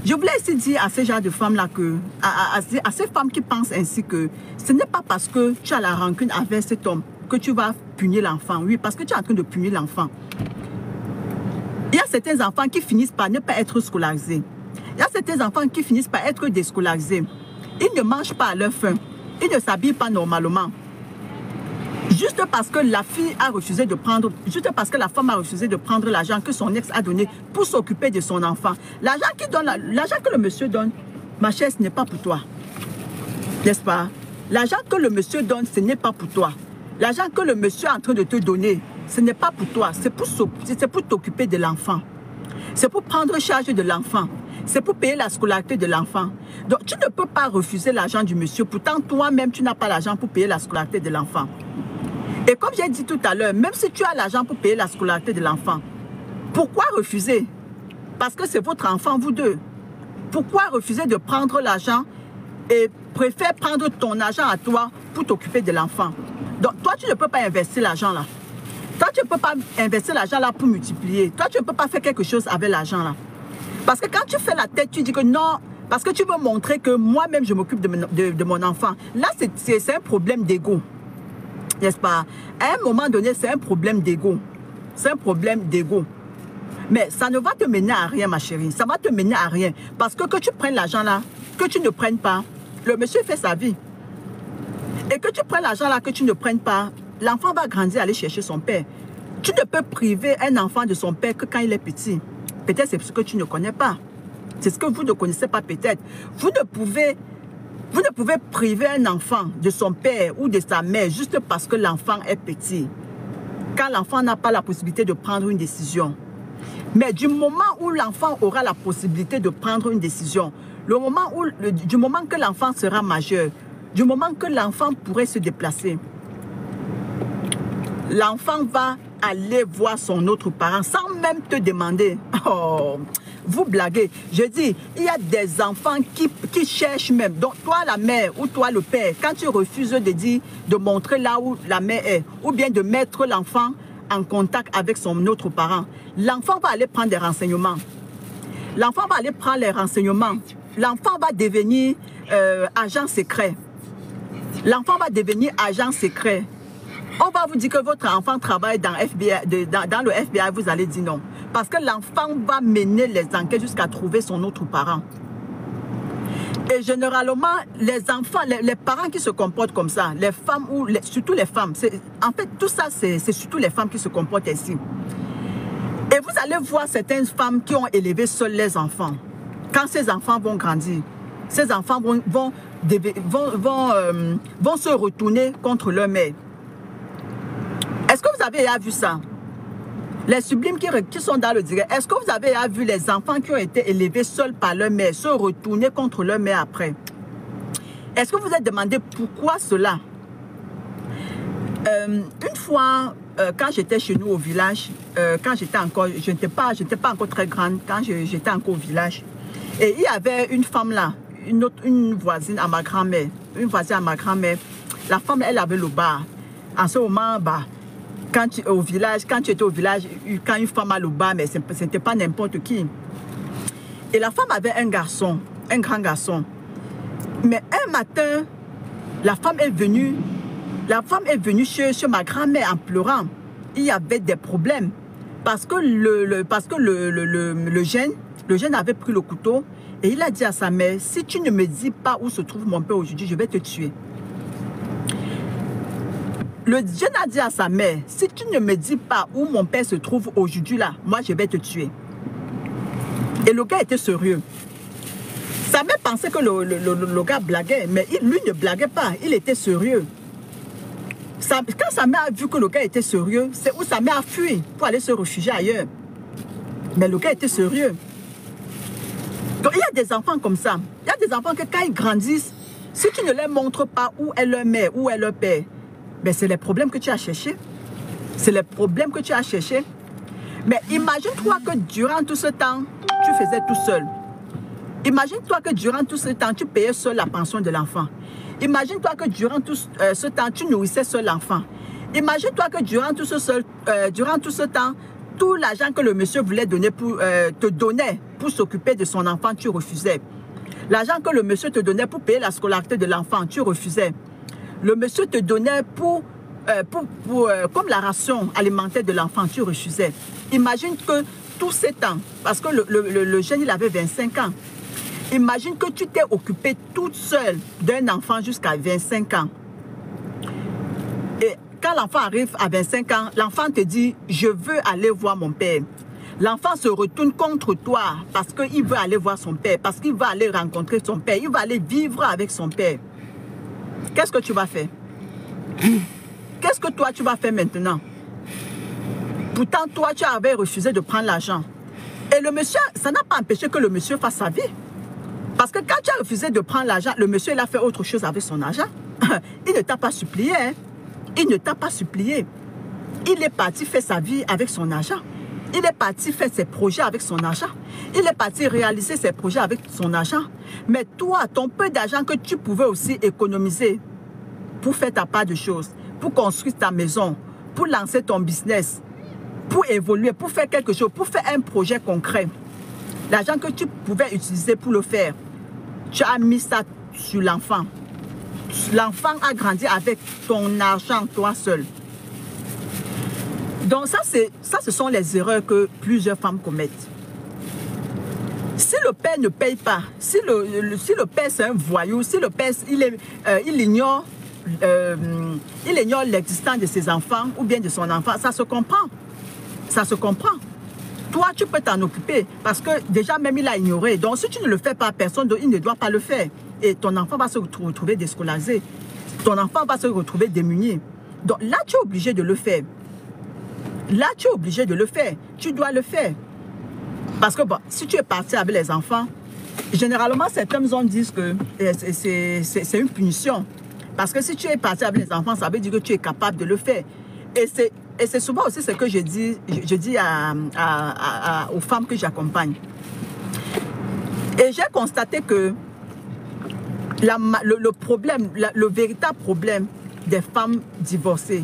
Je voulais aussi dire à ces genres de femmes-là que, à ces femmes qui pensent ainsi que ce n'est pas parce que tu as la rancune avec cet homme que tu vas punir l'enfant. Oui, parce que tu es en train de punir l'enfant. Il y a certains enfants qui finissent par ne pas être scolarisés. Il y a certains enfants qui finissent par être déscolarisés. Ils ne mangent pas à leur faim. Ils ne s'habillent pas normalement. Juste parce que la fille a refusé de prendre, juste parce que la femme a refusé de prendre l'argent que son ex a donné pour s'occuper de son enfant. L'argent que le monsieur donne, ma chère, ce n'est pas pour toi. N'est-ce pas? L'argent que le monsieur donne, ce n'est pas pour toi. L'argent que le monsieur est en train de te donner, ce n'est pas pour toi. C'est pour t'occuper de l'enfant. C'est pour prendre charge de l'enfant. C'est pour payer la scolarité de l'enfant. Donc, tu ne peux pas refuser l'argent du monsieur. Pourtant, toi-même, tu n'as pas l'argent pour payer la scolarité de l'enfant. Et comme j'ai dit tout à l'heure, même si tu as l'argent pour payer la scolarité de l'enfant, pourquoi refuser? Parce que c'est votre enfant, vous deux. Pourquoi refuser de prendre l'argent et préfère prendre ton argent à toi pour t'occuper de l'enfant? Donc, toi, tu ne peux pas investir l'argent là. Toi, tu ne peux pas investir l'argent là pour multiplier. Toi, tu ne peux pas faire quelque chose avec l'argent là. Parce que quand tu fais la tête, tu dis que non, parce que tu veux montrer que moi-même, je m'occupe de mon enfant. Là, c'est un problème d'ego. N'est-ce pas? À un moment donné, c'est un problème d'ego. C'est un problème d'ego. Mais ça ne va te mener à rien, ma chérie. Ça va te mener à rien. Parce que tu prennes l'argent là, que tu ne prennes pas, le monsieur fait sa vie. Et que tu prennes l'argent là, que tu ne prennes pas, l'enfant va grandir, aller chercher son père. Tu ne peux priver un enfant de son père que quand il est petit. Peut-être c'est ce que tu ne connais pas. C'est ce que vous ne connaissez pas peut-être. Vous ne pouvez priver un enfant de son père ou de sa mère juste parce que l'enfant est petit. Quand l'enfant n'a pas la possibilité de prendre une décision. Mais du moment où l'enfant aura la possibilité de prendre une décision, du moment que l'enfant sera majeur, du moment que l'enfant pourrait se déplacer, l'enfant va aller voir son autre parent sans même te demander. Oh, vous blaguez. Je dis, il y a des enfants qui cherchent même. Donc, toi, la mère ou toi, le père, quand tu refuses de montrer là où la mère est, ou bien de mettre l'enfant en contact avec son autre parent, l'enfant va aller prendre des renseignements. L'enfant va aller prendre les renseignements. L'enfant va devenir agent secret. L'enfant va devenir agent secret. On va vous dire que votre enfant travaille dans le FBI, vous allez dire non. Parce que l'enfant va mener les enquêtes jusqu'à trouver son autre parent. Et généralement, les enfants, les parents qui se comportent comme ça, les femmes, ou surtout les femmes, en fait, tout ça, c'est surtout les femmes qui se comportent ainsi. Et vous allez voir certaines femmes qui ont élevé seules les enfants. Quand ces enfants vont grandir, ces enfants vont se retourner contre leur mère. Est-ce que vous avez vu ça? Les sublimes qui sont dans le direct, est-ce que vous avez vu les enfants qui ont été élevés seuls par leur mère se retourner contre leur mère après? Est-ce que vous vous êtes demandé pourquoi cela? Une fois, quand j'étais chez nous au village, quand j'étais encore, je n'étais pas encore très grande, quand j'étais encore au village, et il y avait une femme là, une voisine à ma grand-mère, la femme, elle avait le bar. En ce moment, bah, quand tu étais au village, quand une femme a le bar, mais ce n'était pas n'importe qui. Et la femme avait un garçon, un grand garçon. Mais un matin, la femme est venue chez ma grand-mère en pleurant. Il y avait des problèmes. Parce que le jeune avait pris le couteau et il a dit à sa mère, si tu ne me dis pas où se trouve mon père aujourd'hui, je vais te tuer. Le jeune a dit à sa mère, si tu ne me dis pas où mon père se trouve aujourd'hui là, moi je vais te tuer. Et le gars était sérieux. Sa mère pensait que le gars blaguait, mais lui ne blaguait pas, il était sérieux. Quand sa mère a vu que le gars était sérieux, c'est où sa mère a fui pour aller se réfugier ailleurs. Mais le gars était sérieux. Donc il y a des enfants comme ça. Il y a des enfants que quand ils grandissent, si tu ne leur montres pas où est leur mère, où est leur père, ben c'est les problèmes que tu as cherchés. C'est les problèmes que tu as cherchés. Mais imagine-toi que durant tout ce temps, tu faisais tout seul. Imagine-toi que durant tout ce temps, tu payais seul la pension de l'enfant. Imagine-toi que durant tout ce temps, tu nourrissais seul l'enfant. Imagine-toi que durant tout ce temps, tout l'argent que le monsieur voulait donner te donnait pour s'occuper de son enfant, tu refusais. L'argent que le monsieur te donnait pour payer la scolarité de l'enfant, tu refusais. Le monsieur te donnait comme la ration alimentaire de l'enfant, tu refusais. Imagine que tous ces temps, parce que le jeune, il avait 25 ans. Imagine que tu t'es occupée toute seule d'un enfant jusqu'à 25 ans. Et quand l'enfant arrive à 25 ans, l'enfant te dit, je veux aller voir mon père. L'enfant se retourne contre toi parce qu'il veut aller voir son père, parce qu'il va aller rencontrer son père, il va aller vivre avec son père. Qu'est-ce que tu vas faire? Qu'est-ce que toi tu vas faire maintenant? Pourtant, toi, tu avais refusé de prendre l'argent. Et le monsieur, ça n'a pas empêché que le monsieur fasse sa vie. Parce que quand tu as refusé de prendre l'argent, le monsieur, il a fait autre chose avec son argent. Il ne t'a pas supplié. Hein? Il ne t'a pas supplié. Il est parti faire sa vie avec son argent. Il est parti faire ses projets avec son argent. Il est parti réaliser ses projets avec son argent. Mais toi, ton peu d'argent que tu pouvais aussi économiser pour faire ta part de choses, pour construire ta maison, pour lancer ton business, pour évoluer, pour faire quelque chose, pour faire un projet concret. L'argent que tu pouvais utiliser pour le faire, tu as mis ça sur l'enfant. L'enfant a grandi avec ton argent, toi seul. Donc ça, ce sont les erreurs que plusieurs femmes commettent. Si le père ne paye pas, si le père c'est un voyou, si le père il ignore l'existence de ses enfants ou bien de son enfant, ça se comprend. Ça se comprend. Toi, tu peux t'en occuper parce que déjà même il a ignoré. Donc si tu ne le fais pas, personne il ne doit pas le faire. Et ton enfant va se retrouver déscolarisé. Ton enfant va se retrouver démuni. Donc là, tu es obligé de le faire. Là, tu es obligé de le faire. Tu dois le faire. Parce que bon, si tu es parti avec les enfants, généralement, certains hommes disent que c'est une punition. Parce que si tu es parti avec les enfants, ça veut dire que tu es capable de le faire. Et c'est souvent aussi ce que je dis aux femmes que j'accompagne. Et j'ai constaté que le véritable problème des femmes divorcées,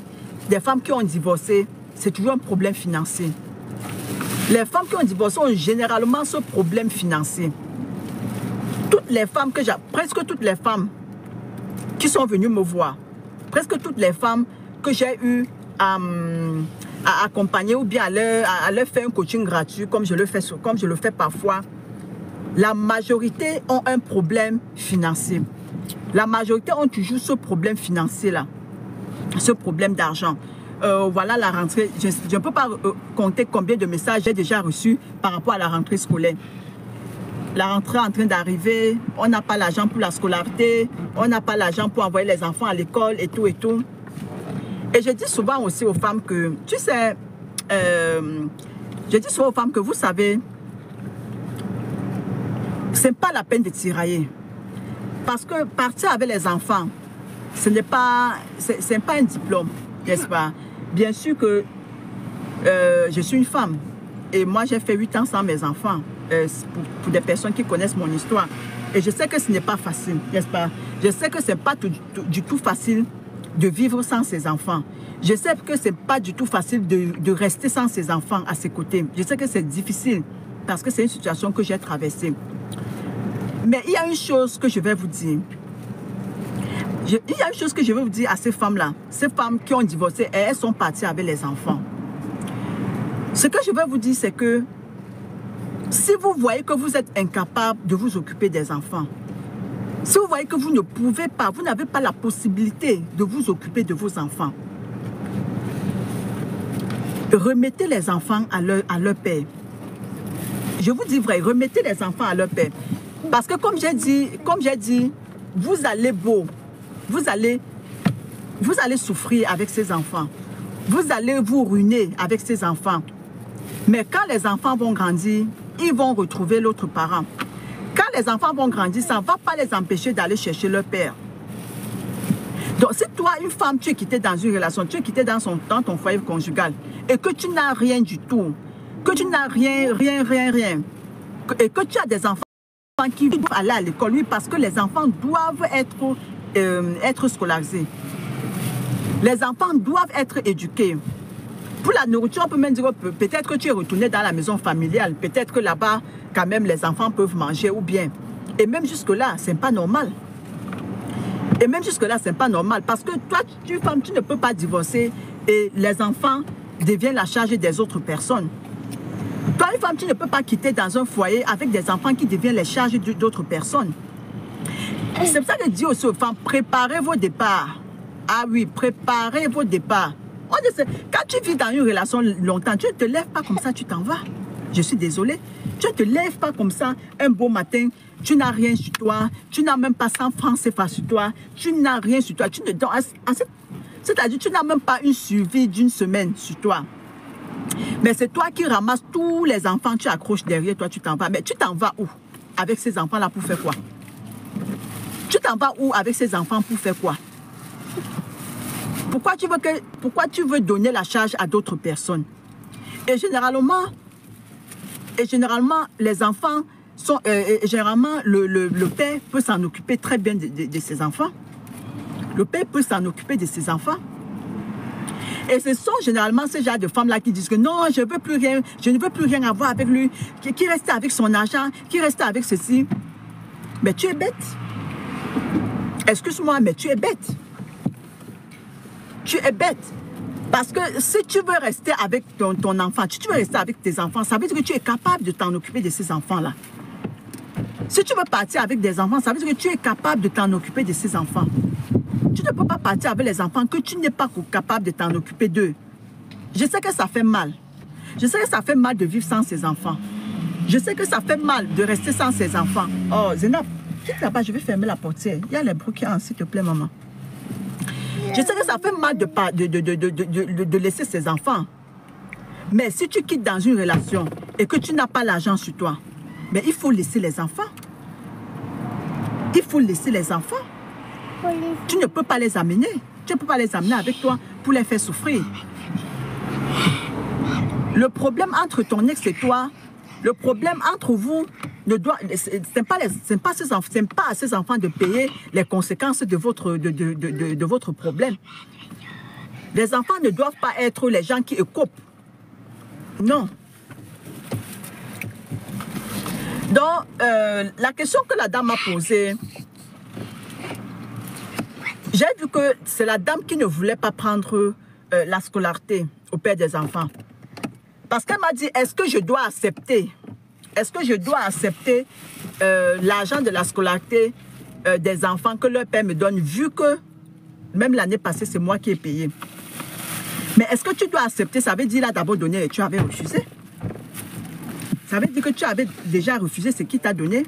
des femmes qui ont divorcé, c'est toujours un problème financier. Les femmes qui ont divorcé ont généralement ce problème financier. Toutes les femmes que j'ai, presque toutes les femmes qui sont venues me voir, presque toutes les femmes que j'ai eu à accompagner ou bien à leur faire un coaching gratuit comme je le fais parfois, la majorité ont un problème financier. La majorité ont toujours ce problème financier-là, ce problème d'argent. Voilà la rentrée. Je ne peux pas compter combien de messages j'ai déjà reçus par rapport à la rentrée scolaire. La rentrée est en train d'arriver, on n'a pas l'argent pour la scolarité, on n'a pas l'argent pour envoyer les enfants à l'école et tout et tout. Et je dis souvent aussi aux femmes que, tu sais, je dis souvent aux femmes que vous savez, c'est pas la peine de tirailler. Parce que partir avec les enfants, ce n'est pas, c'est pas un diplôme, n'est-ce pas? Bien sûr que je suis une femme et moi j'ai fait 8 ans sans mes enfants, pour des personnes qui connaissent mon histoire. Et je sais que ce n'est pas facile, n'est-ce pas? Je sais que ce n'est pas du tout facile de vivre sans ses enfants. Je sais que ce n'est pas du tout facile de rester sans ses enfants à ses côtés. Je sais que c'est difficile parce que c'est une situation que j'ai traversée. Mais il y a une chose que je vais vous dire. Il y a une chose que je veux vous dire à ces femmes-là, ces femmes qui ont divorcé et elles sont parties avec les enfants. Ce que je veux vous dire, c'est que si vous voyez que vous êtes incapable de vous occuper des enfants, si vous voyez que vous ne pouvez pas, vous n'avez pas la possibilité de vous occuper de vos enfants, remettez les enfants à leur père. Je vous dis vrai, remettez les enfants à leur père. Parce que comme j'ai dit, vous allez souffrir avec ces enfants. Vous allez vous ruiner avec ces enfants. Mais quand les enfants vont grandir, ils vont retrouver l'autre parent. Quand les enfants vont grandir, ça ne va pas les empêcher d'aller chercher leur père. Donc si toi, une femme, tu es quittée dans une relation, tu es quittée dans ton foyer conjugal et que tu n'as rien du tout, que tu n'as rien, et que tu as des enfants qui doivent aller à l'école, oui, parce que les enfants doivent être scolarisés. Les enfants doivent être éduqués. Pour la nourriture, on peut même dire peut-être que tu es retourné dans la maison familiale. Peut-être que là-bas, quand même, les enfants peuvent manger ou bien. Et même jusque-là, ce n'est pas normal. Et même jusque-là, ce n'est pas normal. Parce que toi, une femme, tu ne peux pas divorcer et les enfants deviennent la charge des autres personnes. Toi, une femme, tu ne peux pas quitter dans un foyer avec des enfants qui deviennent les charges d'autres personnes. C'est pour ça que je dis aussi aux femmes, préparez vos départs. Ah oui, préparez vos départs. Quand tu vis dans une relation longtemps, tu ne te lèves pas comme ça, tu t'en vas. Je suis désolée. Tu ne te lèves pas comme ça un beau matin, tu n'as rien sur toi, tu n'as même pas 100 francs CFA sur toi, tu n'as rien sur toi. C'est-à-dire tu n'as même pas une suivi d'une semaine sur toi. Mais c'est toi qui ramasses tous les enfants, tu accroches derrière toi, tu t'en vas. Mais tu t'en vas où? Avec ces enfants-là pour faire quoi? Tu t'en vas où avec ces enfants pour faire quoi? Pourquoi tu veux donner la charge à d'autres personnes? Et généralement, les enfants sont... généralement, le père peut s'en occuper très bien de ses enfants. Le père peut s'en occuper de ses enfants. Et ce sont généralement ces genres de femmes-là qui disent que non, je ne veux plus rien avoir avec lui, qui reste avec son argent, qui reste avec ceci. Mais tu es bête. Excuse-moi, mais tu es bête. Tu es bête. Parce que si tu veux rester avec ton enfant, si tu veux rester avec tes enfants, ça veut dire que tu es capable de t'en occuper de ces enfants-là. Si tu veux partir avec des enfants, ça veut dire que tu es capable de t'en occuper de ces enfants. Tu ne peux pas partir avec les enfants que tu n'es pas capable de t'en occuper d'eux. Je sais que ça fait mal. Je sais que ça fait mal de vivre sans ses enfants. Je sais que ça fait mal de rester sans ses enfants. Oh, Zénab, quitte là-bas, je vais fermer la portière. Il y a les bruits qui ont, s'il te plaît, maman. Je sais que ça fait mal de laisser ses enfants. Mais si tu quittes dans une relation et que tu n'as pas l'argent sur toi, mais il faut laisser les enfants. Il faut laisser les enfants. Tu ne peux pas les amener. Tu ne peux pas les amener avec toi pour les faire souffrir. Le problème entre ton ex et toi, le problème entre vous, ce n'est pas à ces enfants de payer les conséquences de votre problème. Les enfants ne doivent pas être les gens qui écopent. Non. Donc, la question que la dame m'a posée, j'ai vu que c'est la dame qui ne voulait pas prendre la scolarité au père des enfants. Parce qu'elle m'a dit, est-ce que je dois accepter l'argent de la scolarité des enfants que leur père me donne, vu que même l'année passée, c'est moi qui ai payé. Mais est-ce que tu dois accepter? Ça veut dire là d'abord donné et tu avais refusé. Ça veut dire que tu avais déjà refusé ce qu'il t'a donné.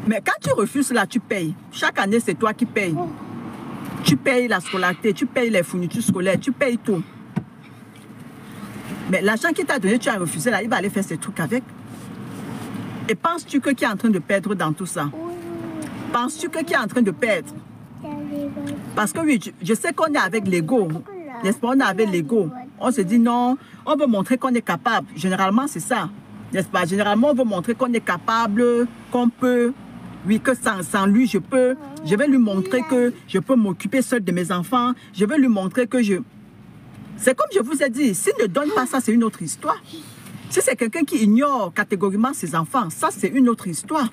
Mais quand tu refuses là, tu payes. Chaque année, c'est toi qui payes. Tu payes la scolarité, tu payes les fournitures scolaires, tu payes tout. Mais l'argent qu'il t'a donné, tu as refusé là, il va aller faire ses trucs avec. Et penses-tu que qui est en train de perdre dans tout ça? Penses-tu que qui est en train de perdre? Parce que oui, je sais qu'on est avec l'ego. N'est-ce pas? On est avec l'ego. On se dit non, on veut montrer qu'on est capable. Généralement, c'est ça. N'est-ce pas? Généralement, on veut montrer qu'on est capable, qu'on peut. Oui, que sans lui, je peux. Je vais lui montrer que je peux m'occuper seul de mes enfants. Je vais lui montrer que je... C'est comme je vous ai dit, s'il ne donne pas ça, c'est une autre histoire. Si c'est quelqu'un qui ignore catégoriquement ses enfants, ça, c'est une autre histoire.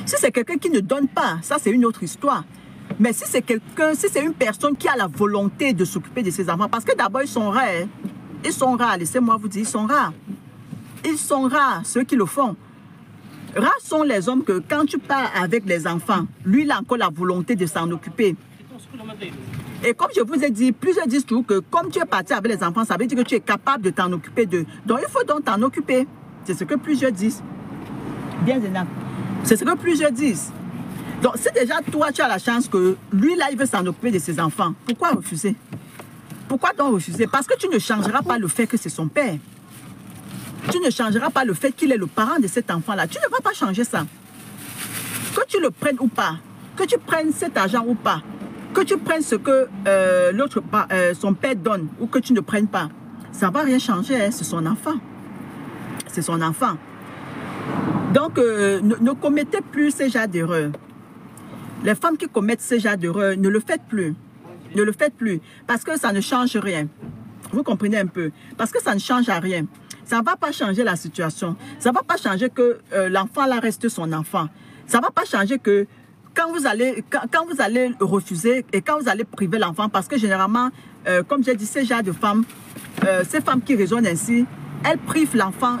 Si c'est quelqu'un qui ne donne pas, ça, c'est une autre histoire. Mais si c'est quelqu'un, si c'est une personne qui a la volonté de s'occuper de ses enfants, parce que d'abord, ils sont rares. Hein? Ils sont rares, laissez-moi vous dire, ils sont rares. Ils sont rares, ceux qui le font. Rares sont les hommes que quand tu pars avec les enfants, lui, il a encore la volonté de s'en occuper. Et comme je vous ai dit, plusieurs disent toujours que comme tu es parti avec les enfants, ça veut dire que tu es capable de t'en occuper d'eux. Donc, il faut donc t'en occuper. C'est ce que plusieurs disent. Bien, Zéna. C'est ce que plusieurs disent. Donc, si déjà toi, tu as la chance que lui, là, il veut s'en occuper de ses enfants, pourquoi refuser? Pourquoi donc refuser? Parce que tu ne changeras pas le fait que c'est son père. Tu ne changeras pas le fait qu'il est le parent de cet enfant-là. Tu ne vas pas changer ça. Que tu le prennes ou pas, que tu prennes cet argent ou pas, que tu prennes ce que son père donne ou que tu ne prennes pas, ça ne va rien changer, hein, c'est son enfant. C'est son enfant. Donc, ne commettez plus ces genres d'erreurs. Les femmes qui commettent ces genres d'erreurs, ne le faites plus. Ne le faites plus. Parce que ça ne change rien. Vous comprenez un peu? Parce que ça ne change à rien. Ça ne va pas changer la situation. Ça ne va pas changer que l'enfant là reste son enfant. Ça ne va pas changer que quand vous allez refuser et quand vous allez priver l'enfant, parce que généralement, comme j'ai dit, ces genres de femmes, ces femmes qui raisonnent ainsi, elles privent l'enfant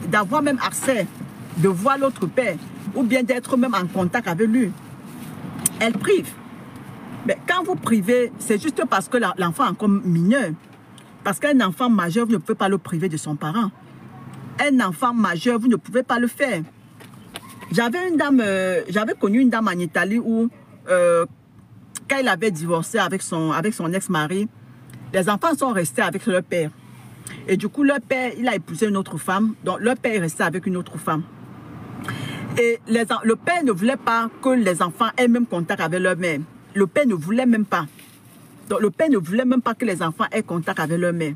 d'avoir même accès, de voir l'autre père, ou bien d'être même en contact avec lui. Elles privent. Mais quand vous privez, c'est juste parce que l'enfant est encore mineur. Parce qu'un enfant majeur, vous ne pouvez pas le priver de son parent. Un enfant majeur, vous ne pouvez pas le faire. J'avais connu une dame en Italie où, quand il avait divorcé avec son ex-mari, les enfants sont restés avec leur père. Et du coup, leur père, il a épousé une autre femme. Donc, leur père est resté avec une autre femme. Et le père ne voulait pas que les enfants aient même contact avec leur mère. Le père ne voulait même pas. Donc, le père ne voulait même pas que les enfants aient contact avec leur mère.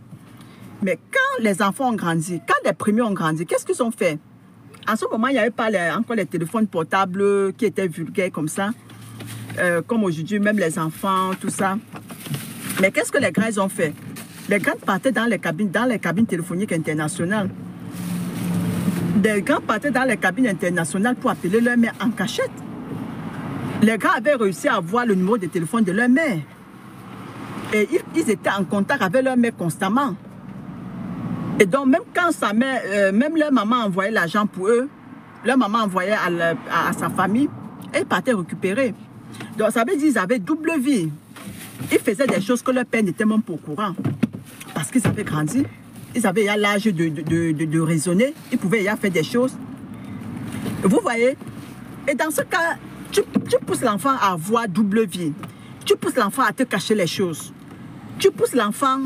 Mais quand les enfants ont grandi, quand les premiers ont grandi, qu'est-ce qu'ils ont fait? En ce moment, il n'y avait pas encore les téléphones portables qui étaient vulgaires comme ça. Comme aujourd'hui, même les enfants, tout ça. Mais qu'est-ce que les grands ont fait? Les grands partaient dans les cabines téléphoniques internationales. Les grands partaient dans les cabines internationales pour appeler leur mère en cachette. Les grands avaient réussi à avoir le numéro de téléphone de leur mère. Et ils étaient en contact avec leur mère constamment. Et donc, même quand sa mère, même leur maman envoyait l'argent pour eux, leur maman envoyait à sa famille, et ils partaient récupérer. Donc, ça veut dire qu'ils avaient double vie. Ils faisaient des choses que leur père n'était même pas au courant. Parce qu'ils avaient grandi. Ils avaient l'âge de raisonner. Ils pouvaient y faire des choses. Vous voyez? Et dans ce cas, tu pousses l'enfant à avoir double vie. Tu pousses l'enfant à te cacher les choses. Tu pousses l'enfant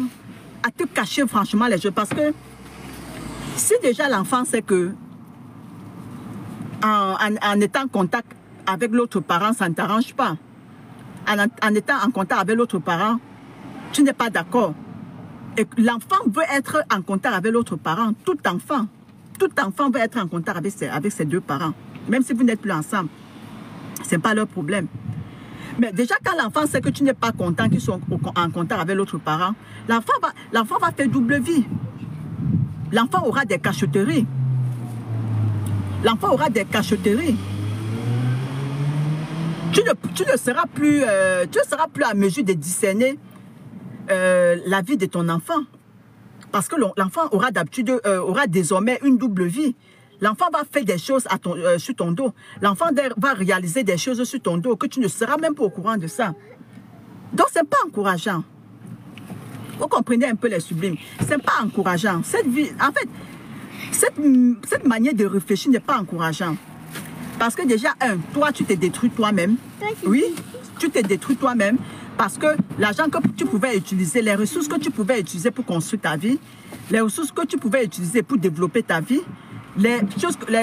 à te cacher franchement les choses. Parce que si déjà l'enfant sait que en étant en contact avec l'autre parent, ça ne t'arrange pas. En étant en contact avec l'autre parent, tu n'es pas d'accord. Et l'enfant veut être en contact avec l'autre parent. Tout enfant veut être en contact avec ses deux parents. Même si vous n'êtes plus ensemble. Ce n'est pas leur problème. Mais déjà, quand l'enfant sait que tu n'es pas content qu'ils sont en contact avec l'autre parent, l'enfant va faire double vie. L'enfant aura des cachotteries. L'enfant aura des cachotteries. Tu ne seras plus à mesure de discerner la vie de ton enfant. Parce que l'enfant aura d'habitude, aura désormais une double vie. L'enfant va faire des choses sur ton dos. L'enfant va réaliser des choses sur ton dos que tu ne seras même pas au courant de ça. Donc, ce n'est pas encourageant. Vous comprenez un peu les sublimes. Ce n'est pas encourageant. Cette vie, en fait, cette manière de réfléchir n'est pas encourageante. Parce que déjà, toi, tu t'es détruit toi-même. Oui, tu t'es détruit toi-même. Parce que l'argent que tu pouvais utiliser, les ressources que tu pouvais utiliser pour construire ta vie, les ressources que tu pouvais utiliser pour développer ta vie, les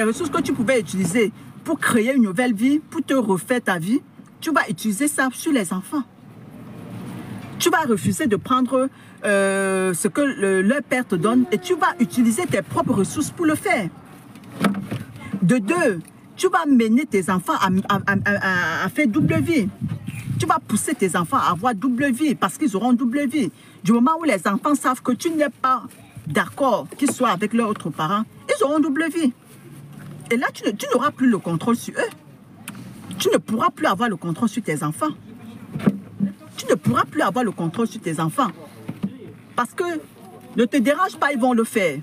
ressources que tu pouvais utiliser pour créer une nouvelle vie, pour te refaire ta vie, tu vas utiliser ça sur les enfants. Tu vas refuser de prendre ce que leur père te donne et tu vas utiliser tes propres ressources pour le faire. De deux, tu vas mener tes enfants à faire double vie. Tu vas pousser tes enfants à avoir double vie parce qu'ils auront double vie. Du moment où les enfants savent que tu n'es pas d'accord qu'ils soient avec leurs autres parents, ils auront double vie. Et là, tu n'auras plus le contrôle sur eux. Tu ne pourras plus avoir le contrôle sur tes enfants. Tu ne pourras plus avoir le contrôle sur tes enfants. Parce que ne te dérange pas, ils vont le faire.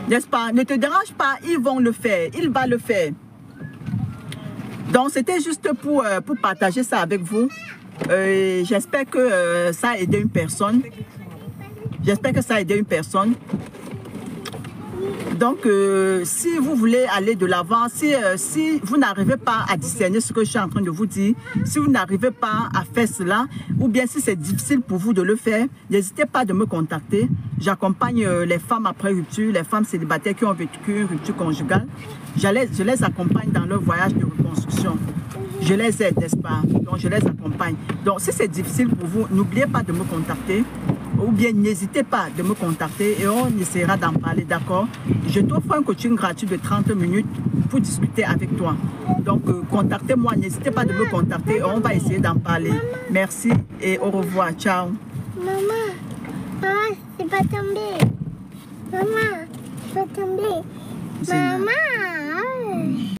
N'est-ce pas? Ne te dérange pas, ils vont le faire. Il va le faire. Donc, c'était juste pour partager ça avec vous. J'espère que ça a aidé une personne. J'espère que ça a aidé une personne. Donc, si vous voulez aller de l'avant, si vous n'arrivez pas à discerner ce que je suis en train de vous dire, si vous n'arrivez pas à faire cela, ou bien si c'est difficile pour vous de le faire, n'hésitez pas de me contacter. J'accompagne les femmes après rupture, les femmes célibataires qui ont vécu une rupture conjugale. Je les accompagne dans leur voyage de reconstruction. Je les aide, n'est-ce pas? Donc, je les accompagne. Donc, si c'est difficile pour vous, n'oubliez pas de me contacter. Ou bien n'hésitez pas de me contacter et on essaiera d'en parler, d'accord? Je t'offre un coaching gratuit de 30 minutes pour discuter avec toi. Donc, contactez-moi, n'hésitez pas de me contacter et on va essayer d'en parler. Merci et au revoir. Ciao. Maman, c'est pas tombé. Maman, c'est pas tombé. Maman.